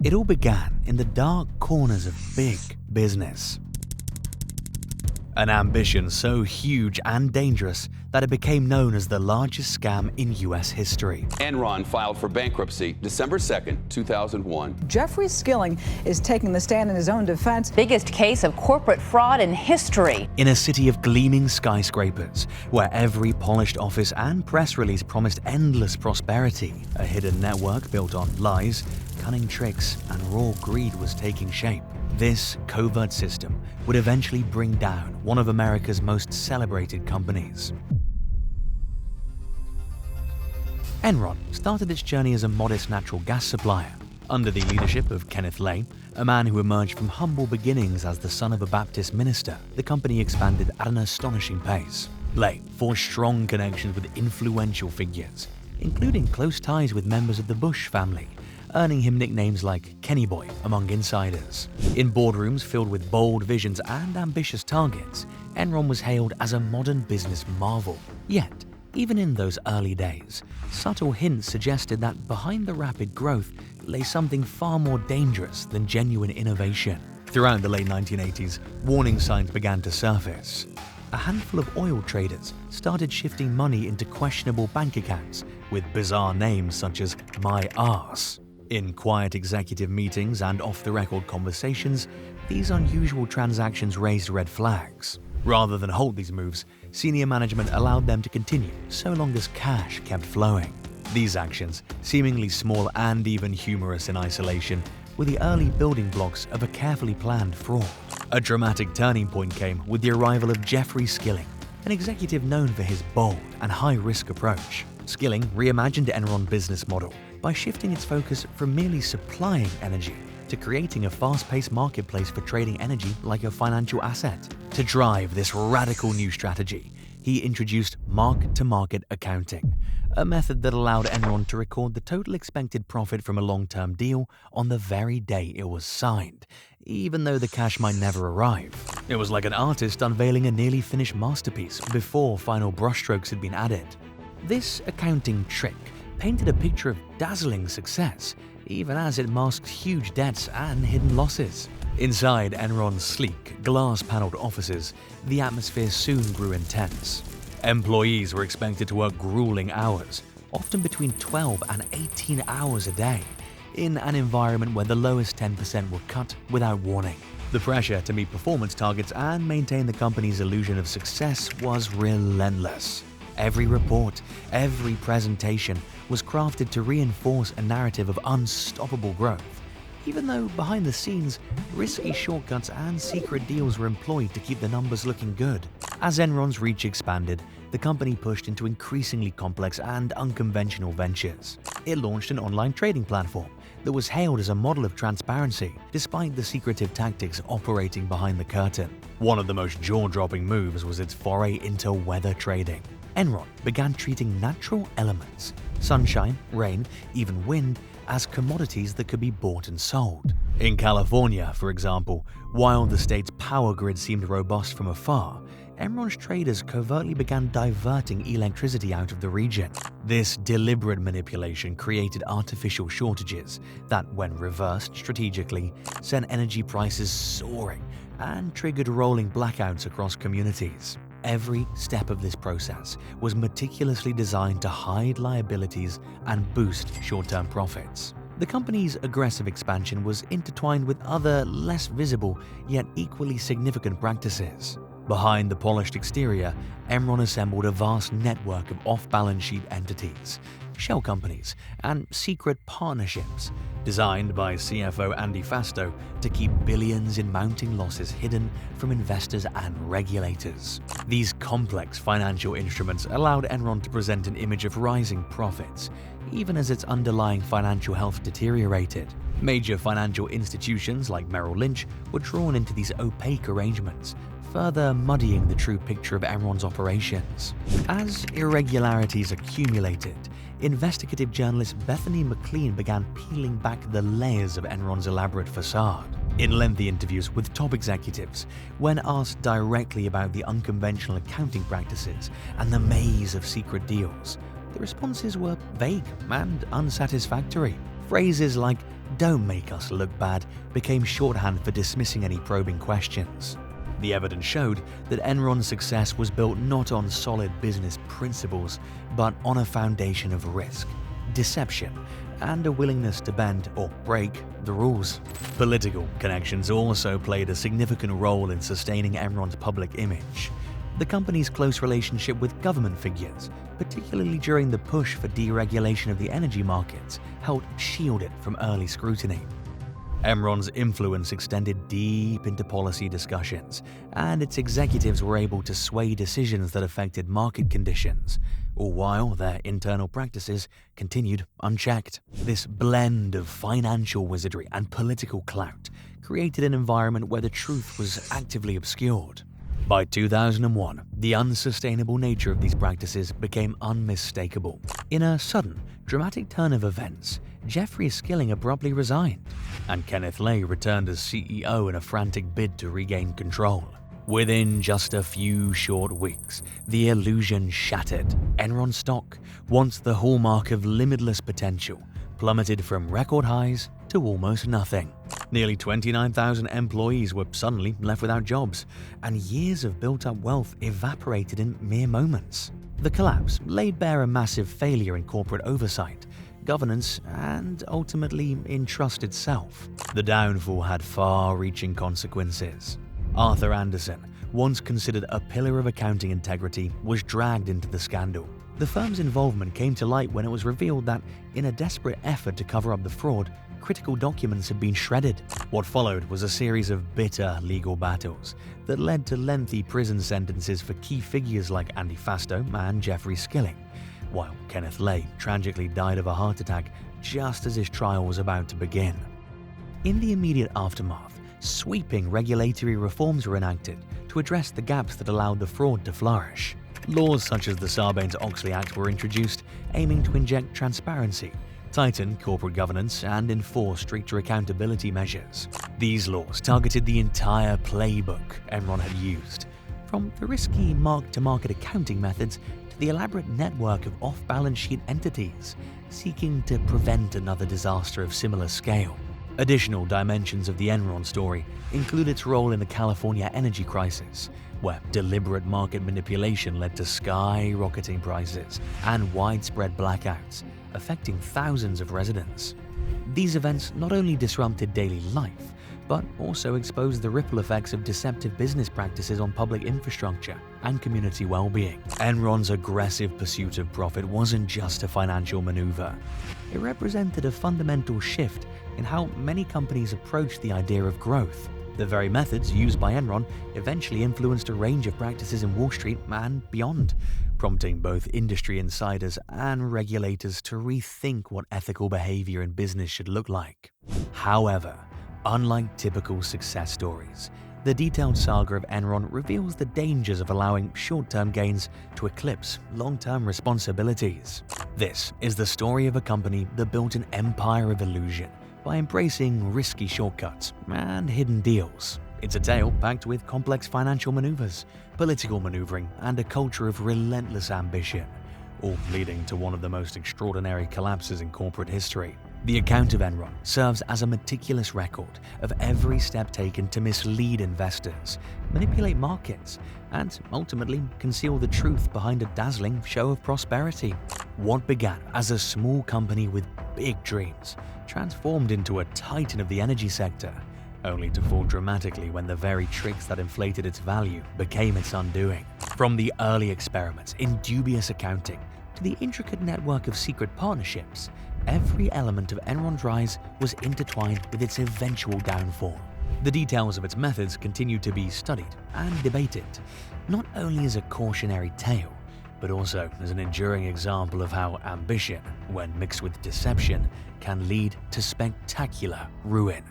It all began in the dark corners of big business. An ambition so huge and dangerous that it became known as the largest scam in U.S. history. Enron filed for bankruptcy December 2nd, 2001. Jeffrey Skilling is taking the stand in his own defense. Biggest case of corporate fraud in history. In a city of gleaming skyscrapers, where every polished office and press release promised endless prosperity, a hidden network built on lies, cunning tricks, and raw greed was taking shape. This covert system would eventually bring down one of America's most celebrated companies. Enron started its journey as a modest natural gas supplier. Under the leadership of Kenneth Lay, a man who emerged from humble beginnings as the son of a Baptist minister, the company expanded at an astonishing pace. Lay forged strong connections with influential figures, including close ties with members of the Bush family, earning him nicknames like Kenny Boy among insiders. In boardrooms filled with bold visions and ambitious targets, Enron was hailed as a modern business marvel. Yet, even in those early days, subtle hints suggested that behind the rapid growth lay something far more dangerous than genuine innovation. Throughout the late 1980s, warning signs began to surface. A handful of oil traders started shifting money into questionable bank accounts with bizarre names such as My Arse. In quiet executive meetings and off-the-record conversations, these unusual transactions raised red flags. Rather than halt these moves, senior management allowed them to continue so long as cash kept flowing. These actions, seemingly small and even humorous in isolation, were the early building blocks of a carefully planned fraud. A dramatic turning point came with the arrival of Jeffrey Skilling, an executive known for his bold and high-risk approach. Skilling reimagined Enron's business model by shifting its focus from merely supplying energy to creating a fast-paced marketplace for trading energy like a financial asset. To drive this radical new strategy, he introduced mark-to-market accounting, a method that allowed Enron to record the total expected profit from a long-term deal on the very day it was signed, even though the cash might never arrive. It was like an artist unveiling a nearly finished masterpiece before final brushstrokes had been added. This accounting trick painted a picture of dazzling success, even as it masked huge debts and hidden losses. Inside Enron's sleek, glass-paneled offices, the atmosphere soon grew intense. Employees were expected to work grueling hours, often between 12 and 18 hours a day, in an environment where the lowest 10% were cut without warning. The pressure to meet performance targets and maintain the company's illusion of success was relentless. Every report, every presentation was crafted to reinforce a narrative of unstoppable growth, even though behind the scenes, risky shortcuts and secret deals were employed to keep the numbers looking good. As Enron's reach expanded, the company pushed into increasingly complex and unconventional ventures. It launched an online trading platform that was hailed as a model of transparency, despite the secretive tactics operating behind the curtain. One of the most jaw-dropping moves was its foray into weather trading. Enron began treating natural elements, sunshine, rain, even wind, as commodities that could be bought and sold. In California, for example, while the state's power grid seemed robust from afar, Enron's traders covertly began diverting electricity out of the region. This deliberate manipulation created artificial shortages that, when reversed strategically, sent energy prices soaring and triggered rolling blackouts across communities. Every step of this process was meticulously designed to hide liabilities and boost short-term profits. The company's aggressive expansion was intertwined with other, less visible, yet equally significant practices. Behind the polished exterior, Enron assembled a vast network of off-balance sheet entities, shell companies, and secret partnerships, designed by CFO Andy Fasto to keep billions in mounting losses hidden from investors and regulators. These complex financial instruments allowed Enron to present an image of rising profits, even as its underlying financial health deteriorated. Major financial institutions like Merrill Lynch were drawn into these opaque arrangements, further muddying the true picture of Enron's operations. As irregularities accumulated, investigative journalist Bethany McLean began peeling back the layers of Enron's elaborate facade. In lengthy interviews with top executives, when asked directly about the unconventional accounting practices and the maze of secret deals, the responses were vague and unsatisfactory. Phrases like "don't make us look bad" became shorthand for dismissing any probing questions. The evidence showed that Enron's success was built not on solid business principles, but on a foundation of risk, deception, and a willingness to bend or break the rules. Political connections also played a significant role in sustaining Enron's public image. The company's close relationship with government figures, particularly during the push for deregulation of the energy markets, helped shield it from early scrutiny. Enron's influence extended deep into policy discussions, and its executives were able to sway decisions that affected market conditions, all while their internal practices continued unchecked. This blend of financial wizardry and political clout created an environment where the truth was actively obscured. By 2001, the unsustainable nature of these practices became unmistakable. In a sudden, dramatic turn of events, Jeffrey Skilling abruptly resigned, and Kenneth Lay returned as CEO in a frantic bid to regain control. Within just a few short weeks, the illusion shattered. Enron stock, once the hallmark of limitless potential, plummeted from record highs to almost nothing. Nearly 29,000 employees were suddenly left without jobs, and years of built-up wealth evaporated in mere moments. The collapse laid bare a massive failure in corporate oversight, governance, and ultimately in trust itself. The downfall had far-reaching consequences. Arthur Andersen, once considered a pillar of accounting integrity, was dragged into the scandal. The firm's involvement came to light when it was revealed that, in a desperate effort to cover up the fraud, critical documents had been shredded. What followed was a series of bitter legal battles that led to lengthy prison sentences for key figures like Andy Fasto and Jeffrey Skilling, while Kenneth Lay tragically died of a heart attack just as his trial was about to begin. In the immediate aftermath, sweeping regulatory reforms were enacted to address the gaps that allowed the fraud to flourish. Laws such as the Sarbanes-Oxley Act were introduced, aiming to inject transparency, tighten corporate governance, and enforce stricter accountability measures. These laws targeted the entire playbook Enron had used, from the risky mark-to-market accounting methods to the elaborate network of off-balance sheet entities seeking to prevent another disaster of similar scale. Additional dimensions of the Enron story include its role in the California energy crisis, where deliberate market manipulation led to skyrocketing prices and widespread blackouts, affecting thousands of residents. These events not only disrupted daily life, but also exposed the ripple effects of deceptive business practices on public infrastructure and community well-being. Enron's aggressive pursuit of profit wasn't just a financial maneuver. It represented a fundamental shift in how many companies approach the idea of growth. The very methods used by Enron eventually influenced a range of practices in Wall Street and beyond, prompting both industry insiders and regulators to rethink what ethical behavior in business should look like. However, unlike typical success stories, the detailed saga of Enron reveals the dangers of allowing short-term gains to eclipse long-term responsibilities. This is the story of a company that built an empire of illusion by embracing risky shortcuts and hidden deals. It's a tale packed with complex financial maneuvers, political maneuvering, and a culture of relentless ambition, all leading to one of the most extraordinary collapses in corporate history. The account of Enron serves as a meticulous record of every step taken to mislead investors, manipulate markets, and ultimately conceal the truth behind a dazzling show of prosperity. What began as a small company with big dreams transformed into a titan of the energy sector, only to fall dramatically when the very tricks that inflated its value became its undoing. From the early experiments in dubious accounting to the intricate network of secret partnerships, every element of Enron's rise was intertwined with its eventual downfall. The details of its methods continue to be studied and debated, not only as a cautionary tale, but also as an enduring example of how ambition, when mixed with deception, can lead to spectacular ruin.